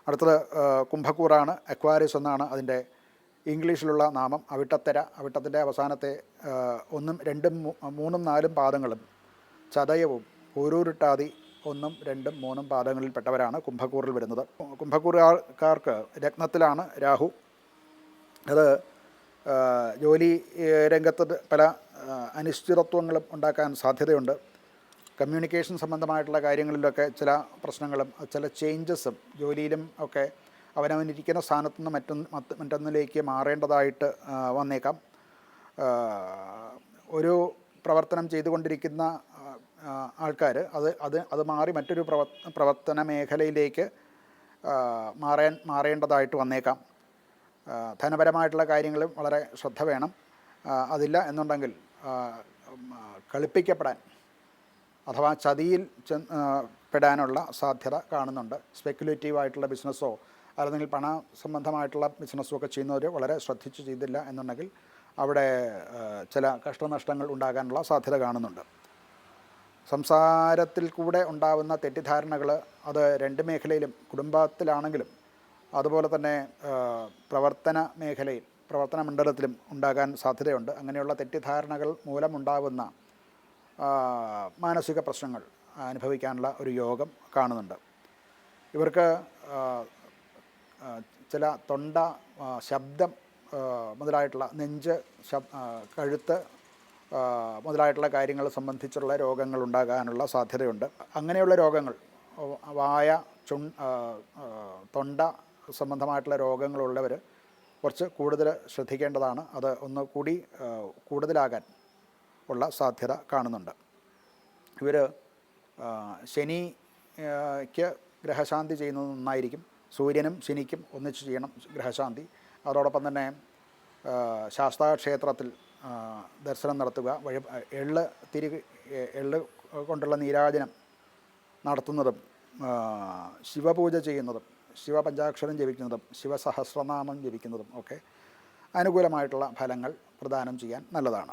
അടുത്തത് കുംഭക്കൂറാണ്. അക്വാരിയസ് എന്നാണ് അതിൻ്റെ ഇംഗ്ലീഷിലുള്ള നാമം. അവിട്ടത്തിൻ്റെ അവസാനത്തെ 1, 2, 3, 4 പാദങ്ങളും ചതയവും പൂരൂരുട്ടാതി 1, 2, 3 പാദങ്ങളിൽപ്പെട്ടവരാണ് കുംഭക്കൂറിൽ വരുന്നത്. കുംഭക്കൂറുകാർക്ക് രത്നത്തിലാണ് രാഹു. അത് ജോലി രംഗത്ത് പല അനിശ്ചിതത്വങ്ങളും ഉണ്ടാക്കാൻ സാധ്യതയുണ്ട്. കമ്മ്യൂണിക്കേഷൻ സംബന്ധമായിട്ടുള്ള കാര്യങ്ങളിലൊക്കെ ചില പ്രശ്നങ്ങളും ചില ചേഞ്ചസും ജോലിയിലും ഒക്കെ അവനവനിരിക്കുന്ന സ്ഥാനത്തു നിന്ന് മറ്റൊന്നിലേക്ക് മാറേണ്ടതായിട്ട് വന്നേക്കാം. ഒരു പ്രവർത്തനം ചെയ്തുകൊണ്ടിരിക്കുന്ന ആൾക്കാർ അത് മാറി മറ്റൊരു പ്രവർത്തന മേഖലയിലേക്ക് മാറേണ്ടതായിട്ട് വന്നേക്കാം. ധനപരമായിട്ടുള്ള കാര്യങ്ങളും വളരെ ശ്രദ്ധ വേണം. അതില്ല എന്നുണ്ടെങ്കിൽ കളിപ്പിക്കപ്പെടാൻ അഥവാ ചതിയിൽ പെടാനുള്ള സാധ്യത കാണുന്നുണ്ട്. സ്പെക്കുലേറ്റീവായിട്ടുള്ള ബിസിനസ്സോ അല്ലെങ്കിൽ പണ സംബന്ധമായിട്ടുള്ള ബിസിനസ്സോ ഒക്കെ ചെയ്യുന്നവർ വളരെ ശ്രദ്ധിച്ച് ചെയ്തില്ല എന്നുണ്ടെങ്കിൽ അവിടെ ചില കഷ്ടനഷ്ടങ്ങൾ ഉണ്ടാകാനുള്ള സാധ്യത കാണുന്നുണ്ട്. സംസാരത്തിൽ കൂടെ ഉണ്ടാകുന്ന തെറ്റിദ്ധാരണകൾ അത് 2 മേഖലയിലും, കുടുംബത്തിലാണെങ്കിലും അതുപോലെ തന്നെ പ്രവർത്തന മേഖലയിൽ, പ്രവർത്തന മണ്ഡലത്തിലും ഉണ്ടാകാൻ സാധ്യതയുണ്ട്. അങ്ങനെയുള്ള തെറ്റിദ്ധാരണകൾ മൂലമുണ്ടാകുന്ന മാനസിക പ്രശ്നങ്ങൾ അനുഭവിക്കാനുള്ള ഒരു യോഗം കാണുന്നുണ്ട്. ഇവർക്ക് ചില തൊണ്ട, ശബ്ദം മുതലായിട്ടുള്ള നെഞ്ച്, കഴുത്ത് മുതലായിട്ടുള്ള കാര്യങ്ങൾ സംബന്ധിച്ചുള്ള രോഗങ്ങൾ ഉണ്ടാകാനുള്ള സാധ്യതയുണ്ട്. അങ്ങനെയുള്ള രോഗങ്ങൾ, വായ, തൊണ്ട സംബന്ധമായിട്ടുള്ള രോഗങ്ങളുള്ളവർ കുറച്ച് കൂടുതൽ ശ്രദ്ധിക്കേണ്ടതാണ്. അത് ഒന്ന് കൂടി കൂടുതലാകാൻ ഉള്ള സാധ്യത കാണുന്നുണ്ട്. ഇവർ ശനിക്ക് ഗ്രഹശാന്തി ചെയ്യുന്നത് നന്നായിരിക്കും. സൂര്യനും ശനിക്കും ഒന്നിച്ച് ചെയ്യണം ഗ്രഹശാന്തി. അതോടൊപ്പം തന്നെ ശാസ്താക്ഷേത്രത്തിൽ ദർശനം നടത്തുക, എള്ള് കൊണ്ടുള്ള നീരാജനം നടത്തുന്നതും, ശിവപൂജ ചെയ്യുന്നതും, ശിവപഞ്ചാക്ഷരം ജപിക്കുന്നതും, ശിവസഹസ്രനാമം ജപിക്കുന്നതും ഒക്കെ അനുകൂലമായിട്ടുള്ള ഫലങ്ങൾ പ്രദാനം ചെയ്യാൻ നല്ലതാണ്.